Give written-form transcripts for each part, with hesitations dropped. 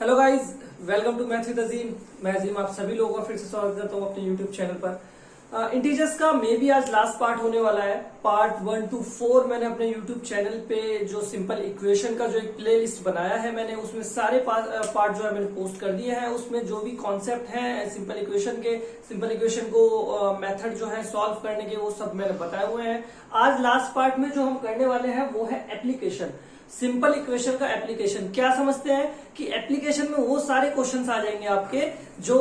Hello guys, welcome to maths with Azeem. मैं अजीम आप सभी लोगों का फिर से स्वागत करता हूँ अपने यूट्यूब चैनल पर। इंटीजर्स का मे भी आज लास्ट पार्ट होने वाला है। पार्ट 1 to 4 मैंने अपने यूट्यूब चैनल पे जो सिंपल इक्वेशन का जो एक प्लेलिस्ट बनाया है, मैंने उसमें सारे पार्ट जो है मैंने पोस्ट कर दिए हैं। उसमें जो भी कॉन्सेप्ट है सिंपल इक्वेशन को मेथड जो है सॉल्व करने के, वो सब मैंने बताए हुए हैं। आज लास्ट पार्ट में जो हम करने वाले हैं वो है एप्लीकेशन। सिंपल इक्वेशन का एप्लीकेशन क्या समझते हैं कि एप्लीकेशन में वो सारे क्वेश्चंस आ जाएंगे आपके जो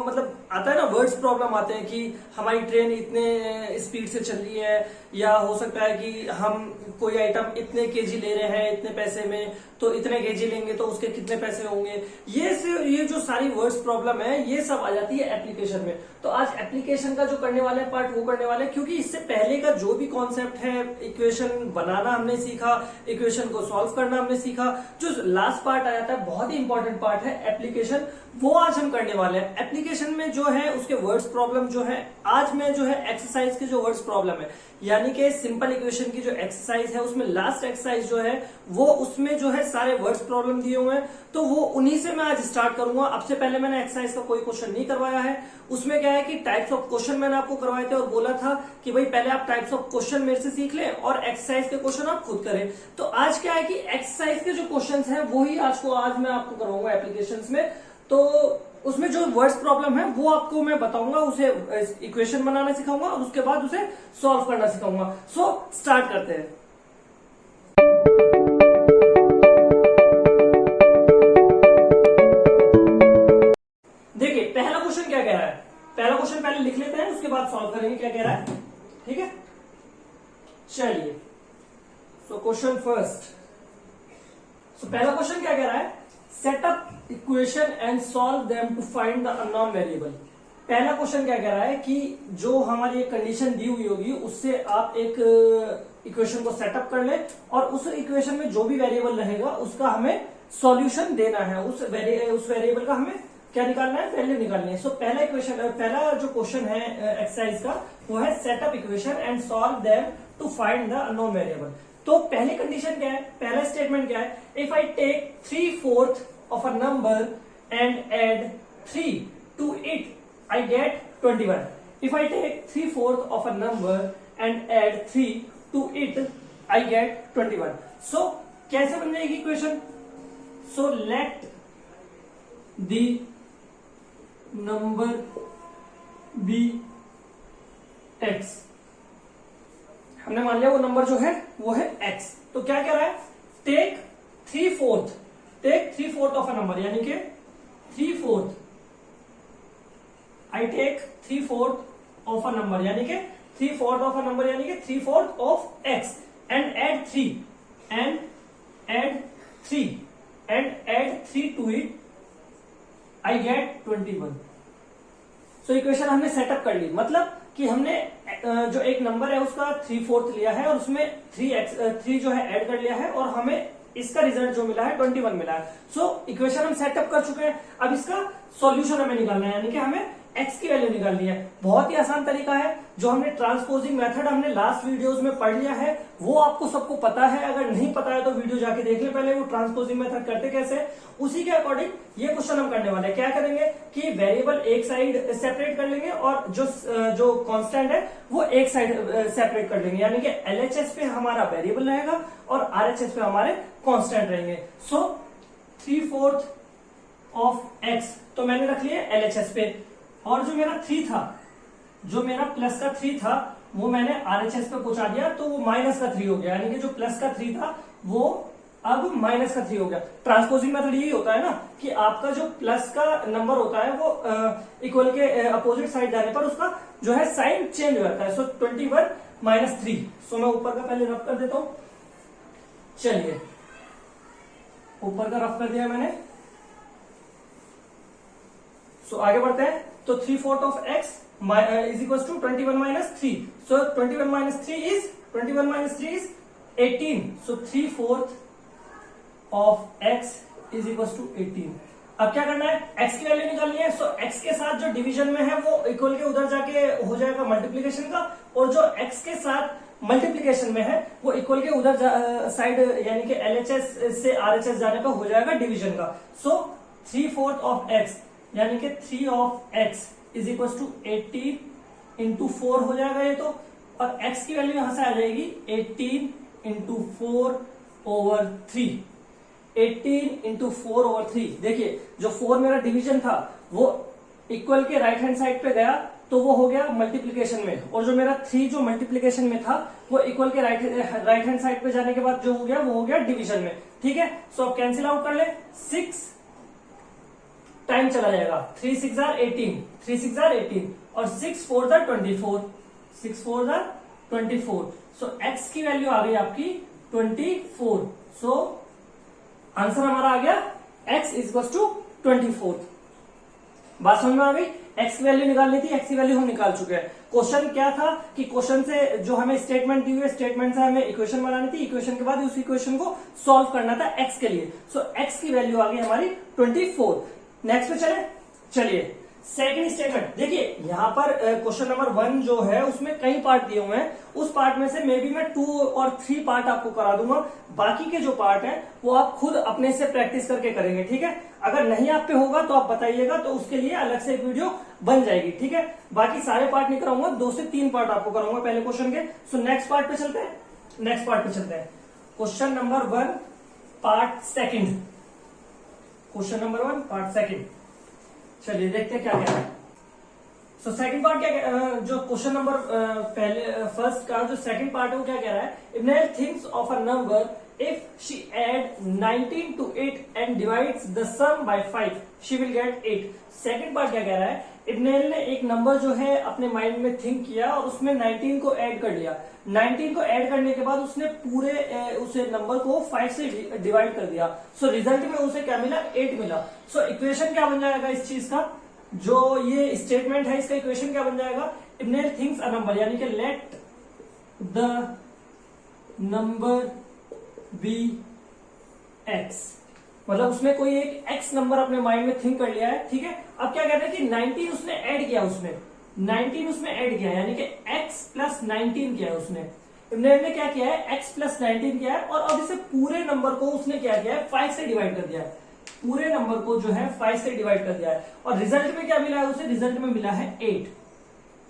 मतलब आता है ना, वर्ड्स प्रॉब्लम आते हैं कि हमारी ट्रेन इतने स्पीड से चल रही है, या हो सकता है कि हम कोई आइटम इतने केजी ले रहे हैं इतने पैसे में, तो इतने केजी लेंगे तो उसके कितने पैसे होंगे। ये जो सारी वर्ड्स प्रॉब्लम है ये सब आ जाती है एप्लीकेशन में। तो आज एप्लीकेशन का जो करने वाले हैं पार्ट वो करने वाले हैं, क्योंकि इससे पहले का जो भी कॉन्सेप्ट है, इक्वेशन बनाना हमने सीखा, इक्वेशन को सॉल्व करना हमने सीखा। जो लास्ट पार्ट आ जाता है बहुत ही इंपॉर्टेंट पार्ट है एप्लीकेशन, वो आज हम करने वाले हैं। एप्लीकेशन में जो है उसके वर्ड्स प्रॉब्लम जो है, आज में जो है एक्सरसाइज के जो वर्ड्स प्रॉब्लम है, यानी कि सिंपल इक्वेशन की जो एक्सरसाइज है उसमें लास्ट एक्सरसाइज जो है वो उसमें जो है सारे वर्ड्स प्रॉब्लम दिए हुए हैं, तो वो उन्हीं से मैं आज स्टार्ट करूंगा। अब से पहले मैंने एक्सरसाइज का कोई क्वेश्चन नहीं करवाया है। उसमें क्या है कि टाइप्स ऑफ क्वेश्चन मैंने आपको करवाए थे और बोला था कि भाई पहले आप टाइप्स ऑफ क्वेश्चन मेरे से सीख लें और एक्सरसाइज के क्वेश्चन आप खुद करें। तो आज क्या है कि एक्सरसाइज के जो क्वेश्चन है वही आज मैं आपको करवाऊंगा एप्लीकेशन में। तो उसमें जो वर्ड्स प्रॉब्लम है वो आपको मैं बताऊंगा, उसे इक्वेशन बनाना सिखाऊंगा और उसके बाद उसे सॉल्व करना सिखाऊंगा। सो स्टार्ट करते हैं। देखिए पहला क्वेश्चन क्या कह रहा है, पहला क्वेश्चन पहले लिख लेते हैं, उसके बाद सॉल्व करेंगे क्या कह रहा है। ठीक है, चलिए। So question first. सो पहला क्वेश्चन क्या कह रहा है, set up equation and solve them to find the unknown variable. पहला क्वेश्चन क्या कह रहा है कि जो हमारी एक कंडीशन दी हुई होगी उससे आप एक इक्वेशन को सेटअप कर ले और उस इक्वेशन में जो भी वेरिएबल रहेगा उसका हमें सॉल्यूशन देना है। उस वेरिएबल का हमें क्या निकालना है, वैल्यू निकालनी है। सो पहला जो क्वेश्चन है एक्सरसाइज का वो है set up equation and solve them to find the unknown variable. तो पहली कंडीशन क्या है, पहला स्टेटमेंट क्या है, if I take 3/4 of a number and add 3 to it, I get 21. If I take 3/4 of a number and add 3 to it, I get 21. So कैसे बन जाएगी equation? So let the number be x. हमने मान लिया वो number जो है वो है x। तो क्या कह रहा है, टेक 3/4 ऑफ अ नंबर, यानी कि 3/4। I take 3/4 of a number, यानी कि 3/4 ऑफ अ नंबर, यानी कि 3/4 of x and add 3 to it, I get 21। So equation हमने सेटअप कर ली, मतलब कि हमने जो एक नंबर है उसका 3/4 लिया है और उसमें 3 जो है ऐड कर लिया है और हमें इसका रिजल्ट जो मिला है 21 मिला है। सो इक्वेशन हम सेटअप कर चुके हैं। अब इसका सॉल्यूशन हमें निकालना है, यानी कि हमें x की वैल्यू निकालनी है। बहुत ही आसान तरीका है, जो हमने ट्रांसपोजिंग मेथड हमने लास्ट वीडियोस में पढ़ लिया है वो आपको सबको पता है। अगर नहीं पता है तो वीडियो जाके देख ले पहले, वो ट्रांसपोजिंग मेथड करते कैसे, उसी के अकॉर्डिंग ये क्वेश्चन हम करने वाले हैं। क्या करेंगे कि वेरिएबल एक साइड सेपरेट कर लेंगे और जो कांस्टेंट है वो एक साइड सेपरेट कर लेंगे, यानी कि एलएचएस पे हमारा वेरिएबल रहेगा और आरएचएस पे हमारे कांस्टेंट रहेंगे। सो 3/4 ऑफ x तो मैंने रख लिया एलएचएस पे, और जो मेरा 3 था, जो मेरा प्लस का 3 था वो मैंने आरएचएस पे पहुंचा दिया, तो वो माइनस का 3 हो गया, यानी कि जो प्लस का 3 था वो अब माइनस का 3 हो गया। ट्रांसपोजिंग मेथड यही होता है ना कि आपका जो प्लस का नंबर होता है वो इक्वल के अपोजिट साइड जाने पर उसका जो है साइन चेंज हो जाता है। सो 21 - 3। सो मैं ऊपर का पहले रफ कर देता हूं। चलिए, ऊपर का रफ कर दिया मैंने। सो आगे बढ़ते हैं। तो 3/4 of x is equals to 21 - 3. So 21 - 3 is 18. So 3/4 of x is equals to 18. अब क्या करना है, x की वैल्यू निकालनी है। सो x के साथ जो डिवीजन में है वो इक्वल के उधर जाके हो जाएगा मल्टीप्लीकेशन का, और जो x के साथ मल्टीप्लीकेशन में है वो इक्वल के उधर साइड यानी कि एलएचएस से आरएचएस जाने पर हो जाएगा डिवीजन का। सो 3/4 ऑफ एक्स यानी कि 3 of x is equal to 18 into 4 हो जाएगा ये तो, और x की वैल्यू यहां से आ जाएगी 18 इंटू 4 ओवर 3। 18 into 4 over 3। देखिए जो 4 मेरा डिवीजन था वो इक्वल के राइट हैंड साइड पे गया तो वो हो गया मल्टीप्लीकेशन में, और जो मेरा 3 जो मल्टीप्लीकेशन में था वो इक्वल के राइट हैंड साइड पे जाने के बाद जो हो गया वो हो गया डिवीजन में। ठीक है, सो अब कैंसिल आउट कर ले, 6 टाइम चला जाएगा, 3 6 आर 18, 3 6 आर 18 और 6 4 आर 24, 6 4 आर 24। सो x की वैल्यू आ गई आपकी 24। सो आंसर हमारा आ गया x इज इक्वल टू 24। बात समझ में आ गई? x की वैल्यू निकालनी थी, x की वैल्यू हम निकाल चुके हैं। क्वेश्चन क्या था कि क्वेश्चन से जो हमें स्टेटमेंट दी हुई है, स्टेटमेंट से हमें इक्वेशन बनानी थी, इक्वेशन के बाद उस इक्वेशन को सॉल्व करना था x के लिए। सो x की वैल्यू आ गई हमारी 24। नेक्स्ट पे चलिए सेकंड स्टेटमेंट। देखिए यहां पर क्वेश्चन नंबर 1 जो है उसमें कई पार्ट दिए हुए हैं, उस पार्ट में से मे बी मैं 2 और 3 पार्ट आपको करा दूंगा, बाकी के जो पार्ट है वो आप खुद अपने से प्रैक्टिस करके करेंगे। ठीक है, अगर नहीं आप पे होगा तो आप बताइएगा, तो उसके लिए अलग से एक वीडियो बन जाएगी। ठीक है, बाकी सारे पार्ट नहीं कराऊंगा, 2 से 3 पार्ट आपको कराऊंगा पहले क्वेश्चन के। सो नेक्स्ट पार्ट पे चलते हैं, नेक्स्ट पार्ट पे चलते हैं। Question number 1 part second, question number 1 part second. चलिए देखते हैं क्या क्या है। सो सेकंड पार्ट क्या जो क्वेश्चन नंबर पहले फर्स्ट का जो सेकंड पार्ट है वो क्या कह रहा है, इब्नेल thinks of a number if she add 19 to 8 and divides the sum by 5 she will get 8। Second part क्या कह रहा है, इब्नेल ने एक नंबर जो है अपने माइंड में थिंक किया और उसमें 19 को ऐड कर लिया। 19 को ऐड करने के बाद उसने पूरे उसे नंबर को 5 से डिवाइड कर दिया। सो रिजल्ट में उसे क्या मिला, 8 मिला। सो इक्वेशन क्या बन जाएगा इस चीज का, जो ये स्टेटमेंट है इसका इक्वेशन क्या बन जाएगा, इब्नेल थिंक्स अ नंबर यानी कि let the number be x, मतलब उसने कोई एक एक्स नंबर अपने माइंड में थिंक कर लिया है। ठीक है, अब क्या कहते हैं कि 19 उसने ऐड किया, उसमें 19 उसमें ऐड किया यानी कि x प्लस 19 किया है उसने। इब्नेल ने क्या किया है, x प्लस 19 किया है, और अब इसे पूरे नंबर को उसने क्या किया है, 5 से डिवाइड कर दिया है। पूरे नंबर को जो है 5 से डिवाइड कर दिया है, और रिजल्ट में क्या मिला है उसे, रिजल्ट में मिला है 8।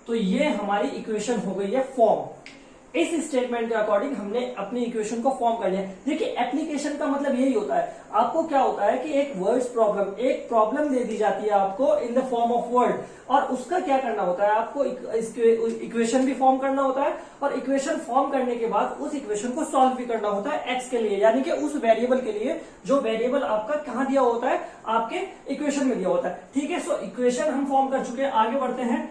तो ये हमारी इक्वेशन हो गई है फॉर्म। इस स्टेटमेंट के अकॉर्डिंग हमने अपनी इक्वेशन को फॉर्म कर लिया। देखिए एप्लीकेशन का मतलब यही होता है, आपको क्या होता है कि एक वर्ड्स प्रॉब्लम, एक प्रॉब्लम दे दी जाती है आपको in the form of word, और उसका क्या करना होता है, आपको इक्वेशन भी फॉर्म करना होता है, और इक्वेशन फॉर्म करने के बाद उस इक्वेशन को सॉल्व भी करना होता है एक्स के लिए, यानी कि उस वेरिएबल के लिए जो वेरिएबल आपका कहां दिया होता है, आपके इक्वेशन में दिया होता है। ठीक है, सो इक्वेशन हम फॉर्म कर चुके हैं, आगे बढ़ते हैं,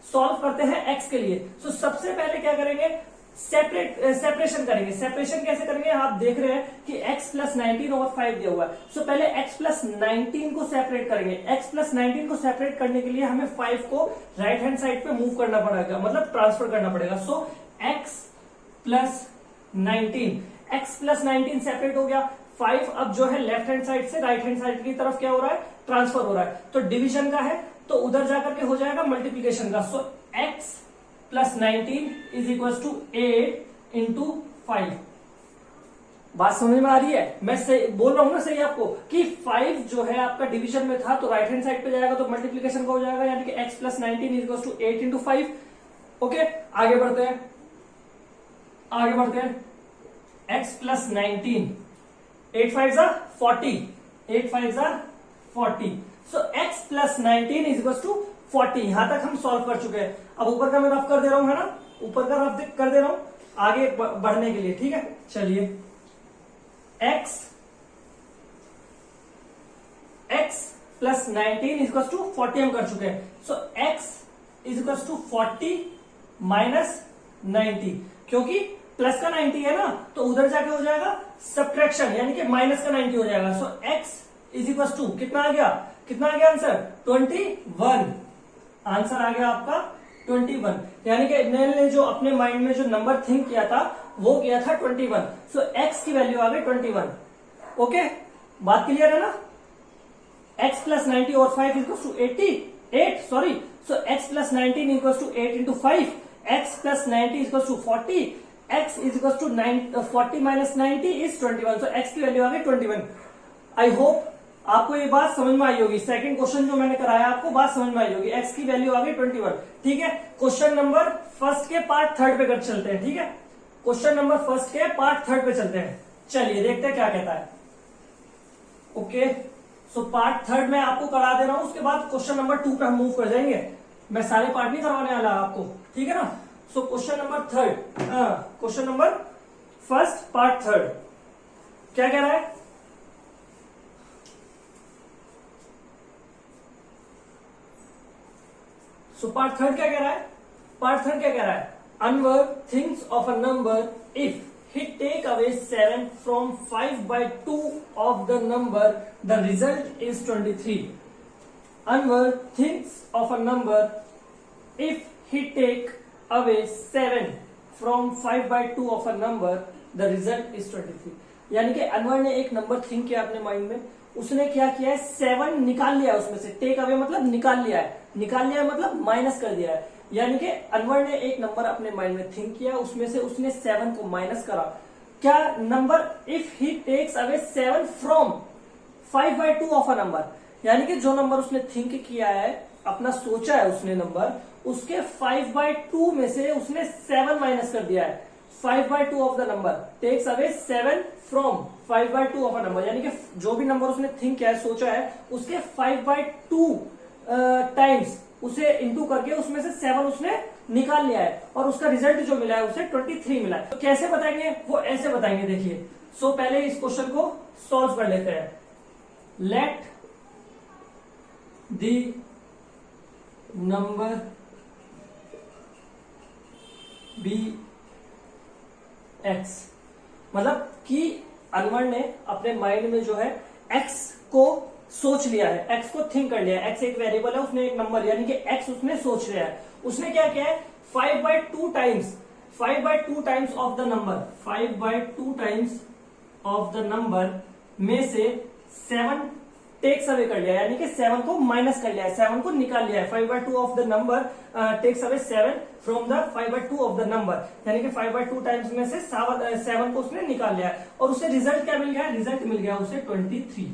सॉल्व करते हैं एक्स के लिए। सो सबसे पहले क्या करेंगे, सेपरेशन करेंगे। सेपरेशन कैसे करेंगे, आप देख रहे हैं कि x प्लस 19 ओवर 5 दिया हुआ है। सो पहले x प्लस 19 को सेपरेट करेंगे। x प्लस 19 को सेपरेट करने के लिए हमें 5 को राइट हैंड साइड पे मूव करना पड़ेगा, मतलब ट्रांसफर करना पड़ेगा। सो x प्लस 19 सेपरेट हो गया। 5 अब जो है लेफ्ट हैंड साइड से राइट हैंड साइड की तरफ क्या हो रहा है, ट्रांसफर हो रहा है। तो डिवीजन का है तो उधर जाकर के हो जाएगा मल्टीप्लीकेशन का। So x plus 19 is equal to 8 into 5। बात समझ में आ रही है? मैं सही बोल रहा हूं ना सही आपको कि 5 जो है आपका डिवीजन में था तो राइट हैंड साइड पे जाएगा तो मल्टीप्लीकेशन का हो जाएगा, यानी कि x plus 19 is equal to 8 into 5। Okay, आगे बढ़ते हैं, आगे बढ़ते हैं। x प्लस 19, 8 5 जा 40, 8 5 जा 40। So x plus 19 is equal to 40। यहां तक हम सॉल्व कर चुके हैं। अब ऊपर का मैं रफ कर दे रहा हूं, है ना, ऊपर का रफ कर दे रहा हूं आगे बढ़ने के लिए। ठीक है, चलिए x plus 19 is equal to 40 हम कर चुके हैं। So x is equal to 40 minus 90, क्योंकि प्लस का 90 है ना तो उधर जाके हो जाएगा सब्ट्रैक्शन, यानी कि माइनस का 90 हो जाएगा। सो x इज इक्वल टू कितना आ गया, कितना आ गया आंसर, 21। आंसर आ गया आपका 21, यानी कि इब्नेल ने जो अपने माइंड में जो नंबर थिंक किया था वो किया था 21। सो x की वैल्यू आ गई 21। ओके, बात क्लियर है ना। x प्लस 90 और 5 equal to 88, sorry. So x plus 19 equal to 8 into 5, x plus 90 equal to 40, x is equal to 40 minus 90 is 21। So x की वैल्यू आ गई 21। आई होप आपको ये बात समझ में आई होगी, सेकंड क्वेश्चन जो मैंने कराया आपको बात समझ में आई होगी। एक्स की वैल्यू आ गई 21। ठीक है, क्वेश्चन नंबर फर्स्ट के पार्ट थर्ड पे कर चलते हैं। ठीक है, क्वेश्चन नंबर फर्स्ट के पार्ट थर्ड पे चलते हैं। चलिए देखते हैं क्या कहता है। ओके, सो पार्ट थर्ड में आपको करा दे रहा हूं, उसके बाद क्वेश्चन नंबर 2 पे हम मूव कर जाएंगे। मैं सारे पार्ट नहीं करवाने वाला आपको, ठीक है ना। सो question number third, question number first part third क्या कह रहा है? सो पार्ट थर्ड क्या कह रहा है? पार्ट थर्ड क्या कह रहा है? Anwar things of a number if he take away 7 from 5/2 of the number, the result is 23. Anwar thinks of a number if he take away 7 from 5/2 of a number, the result is 23. यानी कि अनवर ने एक number think किया अपने mind में, उसने क्या किया है 7 निकाल लिया उसमें से। टेक अवे मतलब निकाल लिया है, निकाल लिया है मतलब माइनस कर दिया है। यानी कि अनवर ने एक नंबर अपने माइंड में थिंक किया, उसमें से उसने 7 को माइनस करा। क्या number if he takes away 7 from 5/2 of a number, यानी कि जो नंबर उसने थिंक किया है, अपना सोचा है उसने नंबर, उसके 5/2 में से उसने 7 माइनस कर दिया है। 5/2 of the number takes away 7 from 5/2 of a number, यानी कि जो भी नंबर उसने थिंक किया है, सोचा है, उसके 5/2 टाइम्स उसे इंटू करके उसमें से 7 उसने निकाल लिया है, और उसका रिजल्ट जो मिला है उसे 23 मिला है। तो कैसे बताएंगे? वो ऐसे बताएंगे, देखिए। सो पहले इस क्वेश्चन को सॉल्व कर लेते हैं। Let the number be x, मतलब कि अनवर ने अपने माइंड में जो है एक्स को सोच लिया है, एक्स को थिंक कर लिया है। एक्स एक वेरिएबल है, उसने एक नंबर यानी कि एक्स उसने सोच लिया है। उसने क्या किया है 5/2 times of the number, 5/2 times of the number में से 7 टेक्स अवे कर लिया, यानी कि 7 को माइनस कर लिया है, 7 को निकाल लिया है। 5/2 of the number takes away 7 from the 5/2 of the number, यानी कि 5/2 टाइम्स में से 7 को उसने निकाल लिया है, और उसे रिजल्ट क्या मिल गया? रिजल्ट मिल गया उसे 23।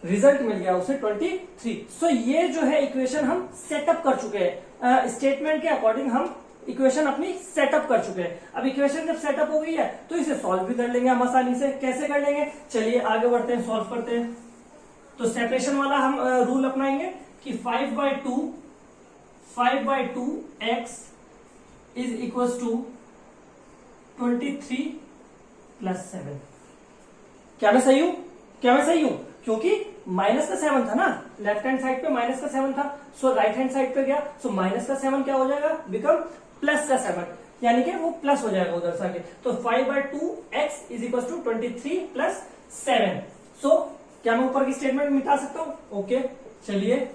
रिजल्ट मिल गया उसे 23। सो ये जो है इक्वेशन हम सेटअप कर चुके हैं, स्टेटमेंट के अकॉर्डिंग हम इक्वेशन अपनी सेटअप कर चुके हैं। अब इक्वेशन जब सेटअप हो गई है तो इसे सॉल्व भी कर लेंगे हम आसानी से। कैसे कर लेंगे? चलिए आगे बढ़ते हैं, सॉल्व करते हैं। तो सेपरेशन वाला हम रूल अपनाएंगे कि 5/2 एक्स इज इक्वल टू 23 + 7। क्या मैं सही हूं? क्या मैं सही हूं? क्योंकि माइनस का 7 था ना, लेफ्ट हैंड साइड पे माइनस का 7 था, सो राइट हैंड साइड पे गया, सो माइनस का 7 क्या हो जाएगा? बिकम प्लस का 7, यानी कि वो प्लस हो जाएगा उधर से आगे। तो 5/2 एक्स इज इक्वल टू 23 + 7। सो क्या मैं ऊपर की स्टेटमेंट मिटा सकता हूं? ओके, चलिए,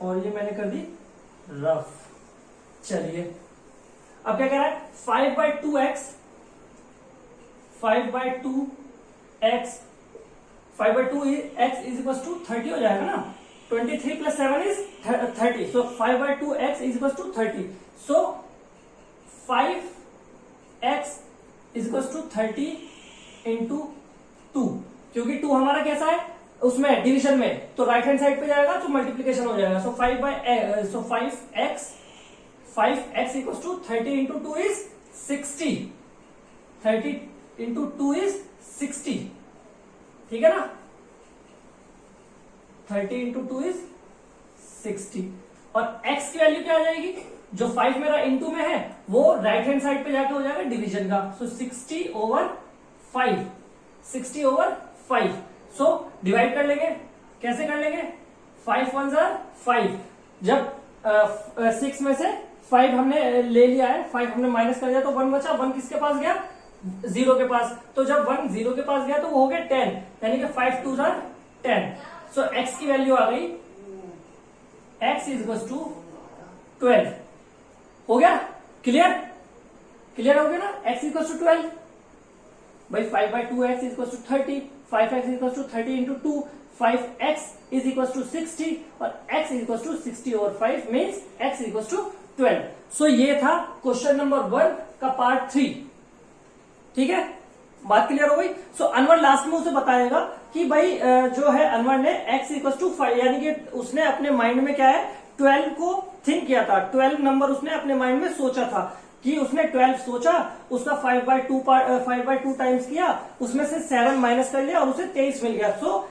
और ये मैंने कर दी रफ। चलिए अब क्या कह रहा है? 5/2 x 5/2 x is equal to 30 हो जाएगा ना। 23 + 7 is 30, so 5/2 x is equal to 30। So 5x is equal to 30 × 2, क्योंकि 2 हमारा कैसा है उसमें डिवीजन में, तो राइट हैंड साइड पे जाएगा तो मल्टीप्लीकेशन हो जाएगा। So 5x equal to 30 × 2 is 60, 30 × 2 is 60, ठीक है ना। 30 × 2 इज 60, और x की वैल्यू क्या आ जाएगी? जो 5 मेरा इंटू में है वो राइट हैंड साइड पे जाके हो जाएगा डिवीजन का। सो 60/5, 60/5। सो डिवाइड कर लेंगे। कैसे कर लेंगे? 5 1 ज़ा 5। जब 6 में से 5 हमने ले लिया है, 5 हमने माइनस कर दिया तो 1 बचा। 1 किसके पास गया? 0 के पास। तो जब 1 0 के पास गया तो वो हो गया 10, यानी कि 5 2 ज़ा 10। सो x की वैल्यू आ गई, x इज इक्वल टू 12। हो गया? क्लियर? क्लियर हो गया ना? x इक्वल टू 12 भाई। 5/2 x is equal to 30, 5x is equal to 30 × 2, 5x is equal to 60, और x is equal to 60/5 means x is equal to 12। So ये था question number 1 का पार्ट 3, ठीक है। बात क्लियर हो गई। सो अनवर लास्ट में उसे बताएगा कि भाई जो है अनवर ने x इक्वल टू 5 यानी कि उसने अपने माइंड में क्या है 12 को थिंक किया था, 12 नंबर उसने अपने माइंड में सोचा था कि उसने 12 सोचा, उसका 5/2 टाइम्स किया, उसमें से 7 माइनस कर लिया और उसे 23 मिल गया। सो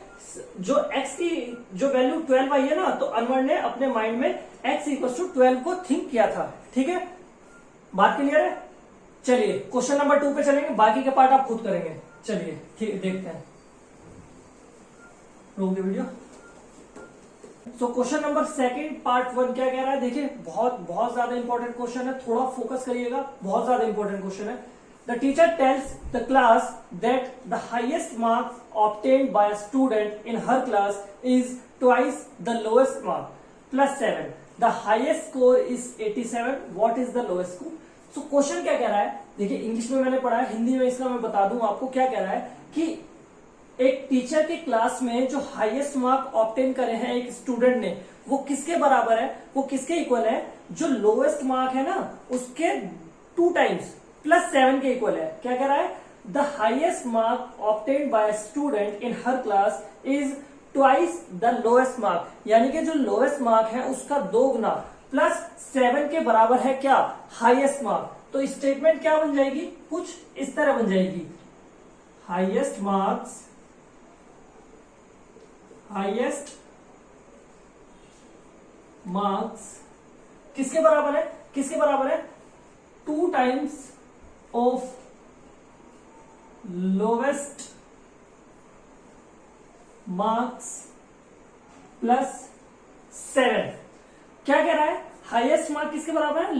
जो x की जो वैल्यू 12 आई है ना, तो अनवर ने अपने माइंड में x इक्वल टू 12 को थिंक किया था। ठीक है, बात क्लियर है। चलिए क्वेश्चन नंबर 2 पे चलेंगे, बाकी के पार्ट आप खुद करेंगे। चलिए ठीक देखते हैं, रोक दे video. So question number 2 part 1 क्या कह रहा है, देखिए बहुत बहुत ज्यादा इंपॉर्टेंट क्वेश्चन है, थोड़ा फोकस करिएगा, बहुत ज्यादा इंपॉर्टेंट क्वेश्चन है। The teacher tells the class that the highest marks obtained by a student in her class is twice the lowest mark plus 7। The highest score is 87। What is the lowest score? So question क्या कह रहा है, देखिए English में मैंने पढ़ा है, हिंदी में इसका मैं बता दूं आपको। क्या कह रहा है कि एक टीचर के क्लास में जो हाईएस्ट मार्क ऑब्टेन करे हैं एक स्टूडेंट ने, वो किसके बराबर है, वो किसके इक्वल है, जो लोएस्ट मार्क है ना उसके 2 टाइम्स प्लस 7 के इक्वल है। क्या कह रहा है, the highest mark obtain bye student in her class is twice the lowest mark, यानी कि जो लोएस्ट मार्क है उसका 2 गुना प्लस 7 के बराबर है क्या, हाईएस्ट मार्क। तो स्टेटमेंट क्या बन जाएगी, कुछ इस तरह बन जाएगी, हाईएस्ट मार्क्स किसके बराबर है, किसके बराबर है, 2 times of lowest marks plus 7। क्या कह रहा है, हाईएस्ट मार्क किसके बराबर है,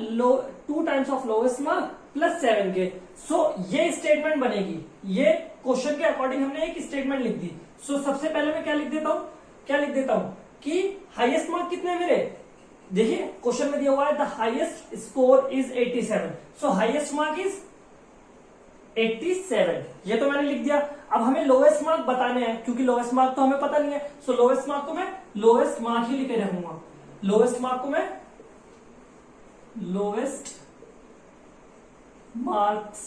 2 times of lowest mark plus 7 के। सो ये स्टेटमेंट बनेगी, ये क्वेश्चन के अकॉर्डिंग हमने एक स्टेटमेंट लिख दी। सो सबसे पहले मैं क्या लिख देता हूं कि हाईएस्ट मार्क कितने हैं मेरे, देखिए क्वेश्चन में दिया हुआ है the highest score is 87। So highest mark is 87, ये तो मैंने लिख दिया। अब हमें लोवेस्ट मार्क बताने हैं, क्योंकि लोवेस्ट मार्क तो हमें पता नहीं है। सो लोवेस्ट मार्क को मैं लोवेस्ट मार्क ही लिखे रहूंगा, लोवेस्ट मार्क को मैं लोवेस्ट मार्क्स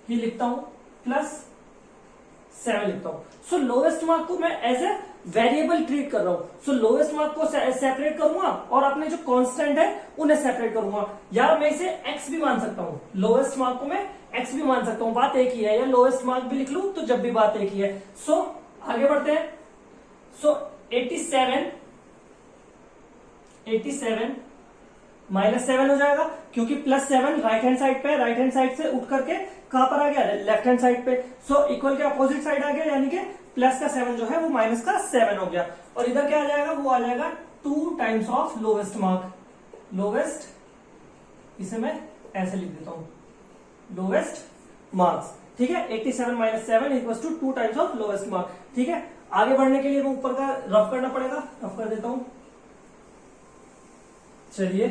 ही लिखता हूं प्लस 7 लिखता हूं। सो लोवेस्ट मार्क को मैं एज ए वेरिएबल ट्रीट कर रहा हूं। सो लोवेस्ट मार्क को सेपरेट करूंगा और अपने जो कांस्टेंट है उन्हें सेपरेट करूंगा, या मैं इसे x भी मान सकता हूं, लोवेस्ट मार्क को मैं x भी मान सकता हूं, बात एक ही है, या लोवेस्ट मार्क भी लिख लूं तो जब भी बात एक ही है। सो आगे बढ़ते हैं। सो 87 माइनस 7 हो जाएगा, क्योंकि प्लस 7 राइट हैंड साइड पे, राइट हैंड साइड से उठ करके कहां पर आ गया, लेफ्ट हैंड साइड पे। सो इक्वल के अपोजिट साइड आ गया, यानी कि प्लस का 7 जो है वो माइनस का 7 हो गया। और इधर क्या आ जाएगा, वो आ जाएगा 2 times of lowest mark, lowest, इसे मैं ऐसे लिख देता हूं, लोवेस्ट मार्क्स। ठीक है, 87 minus 7 equal to 2 times of lowest mark. ठीक है, आगे बढ़ने के लिए मैं ऊपर का रफ करना पड़ेगा, रफ कर देता हूं। चलिए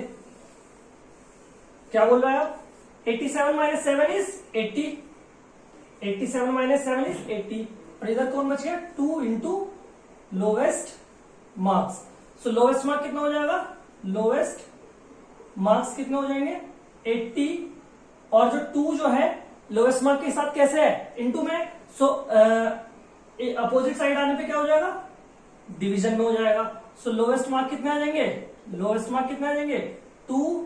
क्या बोल रहा है आप, 87 माइनस 7 इज 80, 87 माइनस 7 इज 80, और इधर कौन बच गया, 2 इंटू लोवेस्ट मार्क्स। सो लोवेस्ट मार्क कितना हो जाएगा, लोवेस्ट मार्क्स कितने हो जाएंगे 80, और जो 2 जो है लोवेस्ट मार्क के साथ कैसे है, इंटू में। सो अपोजिट साइड आने पे क्या हो जाएगा, डिवीजन में हो जाएगा। सो लोवेस्ट मार्क कितने आ जाएंगे, लोवेस्ट मार्क कितने आ जाएंगे, 2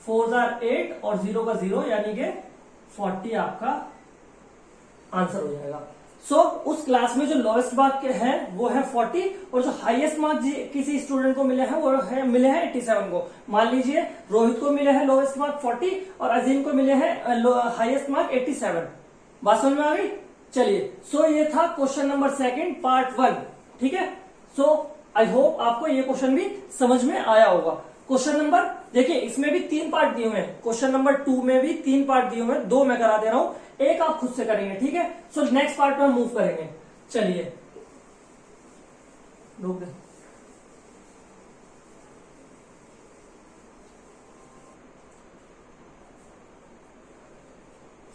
4 8 और 0 का 0, यानी कि 40 आपका आंसर हो जाएगा। सो उस क्लास में जो लोवेस्ट मार्क है वो है 40, और जो हाईएस्ट मार्क किसी स्टूडेंट को मिले हैं वो मिले हैं 87 को। मान लीजिए रोहित को मिले हैं लोवेस्ट मार्क 40 और अजीम को मिले हैं हाईएस्ट मार्क 87। बात समझ में आ गई। चलिए, सो ये था क्वेश्चन नंबर 2 पार्ट 1। ठीक है, सो आई होप आपको ये क्वेश्चन भी समझ में आया होगा। क्वेश्चन नंबर, देखिए इसमें भी 3 पार्ट दिए हुए हैं, क्वेश्चन नंबर 2 में भी 3 पार्ट दिए हुए हैं, 2 मैं करा दे रहा हूं, एक आप खुद से करेंगे। ठीक है, सो नेक्स्ट पार्ट में हम मूव करेंगे। चलिए रोक दे।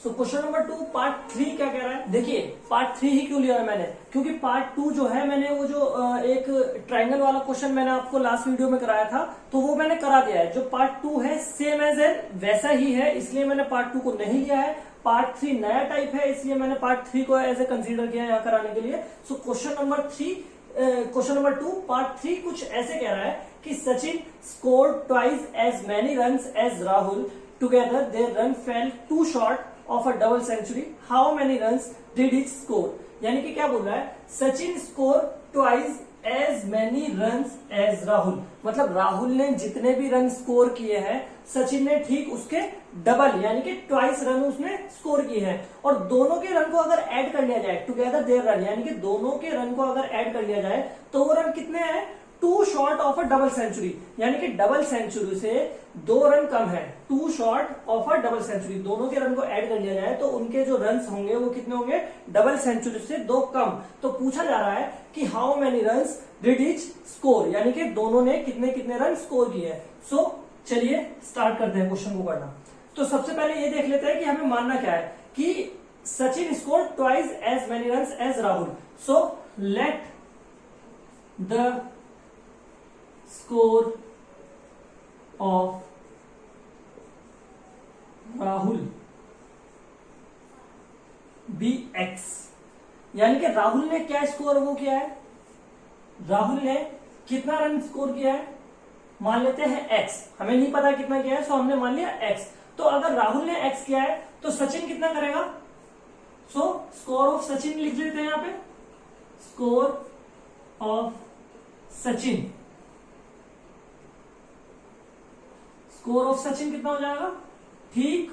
सो क्वेश्चन नंबर 2 पार्ट 3 क्या कह रहा है, देखिए पार्ट 3 ही क्यों लिया है मैंने, क्योंकि पार्ट 2 जो है मैंने वो जो एक ट्रायंगल वाला क्वेश्चन मैंने आपको लास्ट वीडियो में कराया था, तो वो मैंने करा दिया है। जो पार्ट 2 है सेम एज एन वैसा ही है, इसलिए मैंने पार्ट 2 को नहीं लिया है। पार्ट 3 नया टाइप है, इसलिए मैंने पार्ट 3 को ऐसे कंसीडर किया यहाँ कराने के लिए। सो क्वेश्चन नंबर 2 पार्ट 3 कुछ ऐसे कह रहा है कि Sachin scored twice as many runs as Rahul, together their run fell two short of a double century, how many runs did each score. यानी कि क्या बोल रहा है, Sachin score twice as many runs as Rahul, मतलब राहुल ने जितने भी रन स्कोर किए हैं सचिन ने ठीक उसके डबल यानी कि ट्वाइस रन उसने स्कोर किए हैं। और दोनों के रन को अगर ऐड कर लिया जाए, टुगेदर देयर रन, यानी कि दोनों के रन को अगर ऐड कर लिया जाए तो वो रन कितने हैं, two short of a double century, यानी कि डबल सेंचुरी से 2 रन कम है, two short of a double century. दोनों के रन को ऐड कर लिया जाए तो उनके जो रन होंगे वो कितने होंगे, डबल सेंचुरी से 2 कम। तो पूछा जा रहा है कि how many runs did each score, यानी कि दोनों ने कितने कितने रन स्कोर किए हैं। सो चलिए स्टार्ट करते हैं क्वेश्चन को करना। तो सबसे पहले ये देख लेते हैं कि हमें मानना क्या है कि Sachin score twice as many runs as Rahul. So let the score of Rahul be x, यानी कि राहुल ने क्या स्कोर वो किया है, राहुल ने कितना रन स्कोर किया है, मान लेते हैं एक्स, हमें नहीं पता कितना किया है, सो हमने मान लिया एक्स। तो अगर राहुल ने एक्स किया है तो सचिन कितना करेगा, सो स्कोर ऑफ सचिन लिख लेते हैं यहां पे, score of Sachin, score of Sachin कितना हो जाएगा, ठीक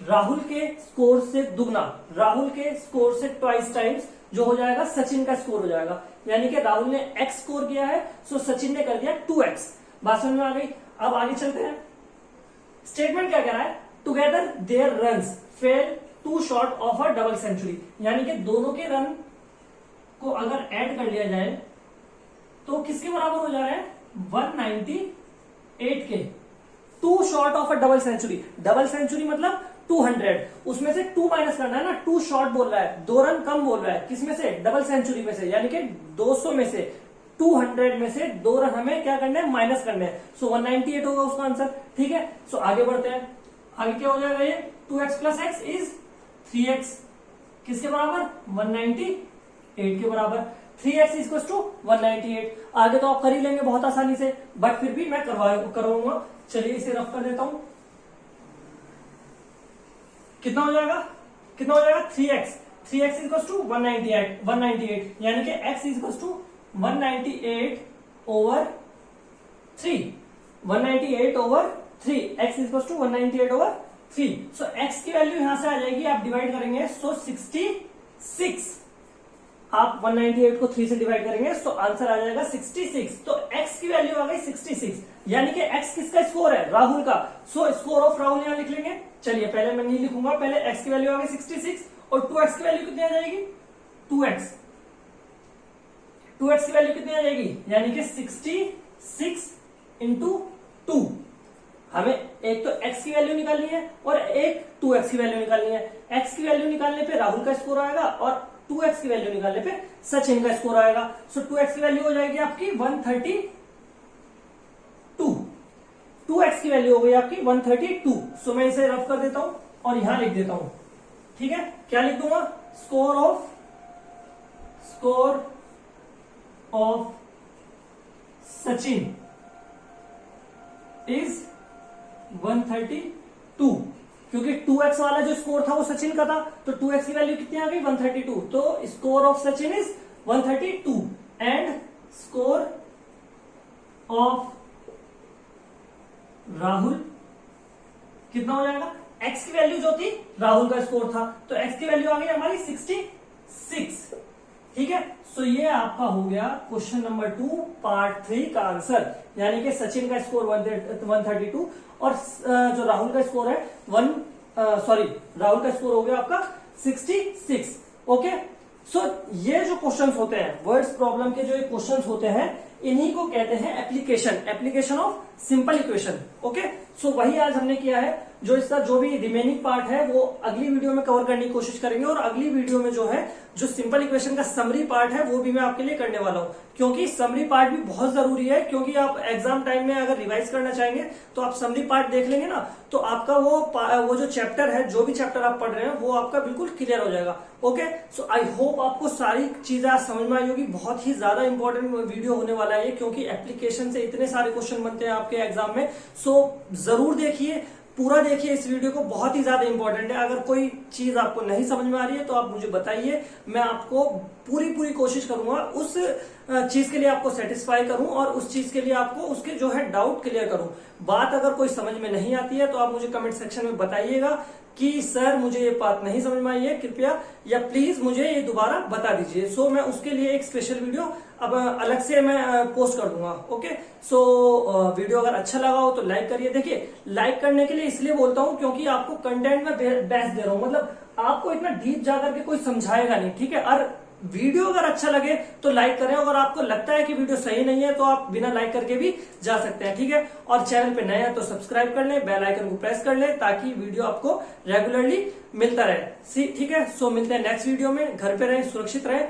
राहुल के स्कोर से दुगना, राहुल के स्कोर से ट्वाइस टाइम्स जो हो जाएगा सचिन का स्कोर हो जाएगा। यानी कि राहुल ने एक्स स्कोर किया है, सो सचिन ने कर दिया 2x। बात समझ में आ गई। अब आगे चलते हैं, स्टेटमेंट क्या कह रहा है, together their runs fell two short of a double century, यानी कि दोनों के रन को अगर ऐड कर लिया जाए तो किसके बराबर हो जा रहे हैं, 198 के, two short of a double century. Double century मतलब 200, उसमें से 2 माइनस करना है ना, 2 शॉर्ट बोल रहा है, 2 रन कम बोल रहा है, किसमें से, डबल सेंचुरी में से, यानी कि 200 में से 200 में से 2 रन हमें क्या करना है, माइनस करने हैं। सो 198 होगा उसका आंसर। ठीक है, सो आगे बढ़ते हैं, आगे क्या हो जाएगा, ये 2x plus x is 3x, किसके बराबर, 198 के बराबर, 3x इक्वल टू 198। आगे तो आप कर ही लेंगे बहुत आसानी से, बट फिर भी मैं करवाऊंगा। चलिए इसे रफ कर देता हूं, कितना हो जाएगा, 3x इक्वल टू 198, यानी कि x equal to 198 over 3, 198 over 3, x equal to 198 over 3। So x की वैल्यू यहां से आ जाएगी, आप डिवाइड करेंगे, सो 66, आप 198 को 3 से डिवाइड करेंगे तो आंसर आ जाएगा 66। तो x की वैल्यू आ गई 66, यानी कि x किसका स्कोर है, राहुल का। सो स्कोर ऑफ राहुल यहां लिख लेंगे। चलिए पहले मैं नहीं लिखूंगा, पहले x की वैल्यू आ गई 66 और 2x की वैल्यू कितनी आ जाएगी, 2x की वैल्यू कितनी आ जाएगी, यानी कि 66 इंटू 2। हमें एक तो x की वैल्यू निकालनी है और एक 2x की वैल्यू निकालनी है। x की वैल्यू निकालने पे राहुल का स्कोर आएगा और 2x की वैल्यू निकालने पे सचिन का स्कोर आएगा। सो 2x की वैल्यू हो जाएगी आपकी 132, 2x की वैल्यू हो गई आपकी 132। सो मैं इसे रफ कर देता हूं और यहां लिख देता हूं। ठीक है, क्या लिख दूंगा, स्कोर ऑफ सचिन इज 132, क्योंकि 2x वाला जो स्कोर था वो सचिन का था, तो 2x की वैल्यू कितनी आ गई, 132। तो score of Sachin is 132 and score of Rahul कितना हो जाएगा, x की वैल्यू जो थी राहुल का स्कोर था, तो x की वैल्यू आ गई हमारी 66। ठीक है, सो ये आपका हो गया क्वेश्चन नंबर 2 पार्ट 3 का आंसर, यानी कि सचिन का स्कोर 132 और जो राहुल का स्कोर है राहुल का स्कोर हो गया आपका 66। ओके, सो ये जो क्वेश्चंस होते हैं, वर्ड्स प्रॉब्लम के जो ये क्वेश्चंस होते हैं, इन्हीं को कहते हैं application of simple equation. Okay, so वही आज हमने किया है। जो इसका जो भी रिमेनिंग पार्ट है वो अगली वीडियो में कवर करने की कोशिश करेंगे, और अगली वीडियो में जो है जो सिंपल इक्वेशन का समरी पार्ट है वो भी मैं आपके लिए करने वाला हूं, क्योंकि समरी पार्ट भी बहुत जरूरी है। क्योंकि आप एग्जाम टाइम में अगर रिवाइज करना चाहेंगे तो आप समरी पार्ट देख लेंगे ना, तो आपका वो जो चैप्टर है, जो भी चैप्टर आप पढ़ रहे हैं वो आपका बिल्कुल क्लियर हो जाएगा। ओके, सो आई होप आपको सारी चीजें आज समझ में आई होगी। बहुत ही ज्यादा इंपॉर्टेंट वीडियो होने वाला है ये, क्योंकि एप्लीकेशन से इतने सारे क्वेश्चन बनते हैं आपके एग्जाम में। सो जरूर देखिए, पूरा देखिए इस वीडियो को, बहुत ही ज्यादा इंपॉर्टेंट है। अगर कोई चीज आपको नहीं समझ में आ रही है तो आप मुझे बताइए, मैं आपको पूरी कोशिश करूंगा उस चीज के लिए आपको सेटिस्फाई करूं, और उस चीज के लिए आपको उसके जो है डाउट क्लियर करूं। बात अगर कोई समझ में नहीं आती है तो आप मुझे कमेंट सेक्शन में बताइएगा कि सर मुझे ये बात नहीं समझ में आई है, कृपया या प्लीज मुझे ये दोबारा बता दीजिए। सो मैं उसके लिए एक स्पेशल वीडियो अब अलग से मैं पोस्ट कर दूंगा। ओके, सो वीडियो अगर अच्छा लगा हो तो लाइक करिए। देखिए, लाइक करने के लिए इसलिए बोलता हूं क्योंकि आपको कंटेंट में बेस्ट दे रहा हूं, मतलब आपको इतना डीप जाकर के कोई समझाएगा नहीं, ठीक है। और वीडियो अगर अच्छा लगे तो लाइक करें, अगर आपको लगता है कि वीडियो सही नहीं है तो आप बिना लाइक करके भी जा सकते हैं, ठीक है। और चैनल पे नए हैं तो सब्सक्राइब कर लें, बेल आइकन को प्रेस कर लें, ताकि वीडियो आपको रेगुलरली मिलता रहे, ठीक है। सो मिलते हैं नेक्स्ट वीडियो में। घर पे रहें, सुरक्षित रहें।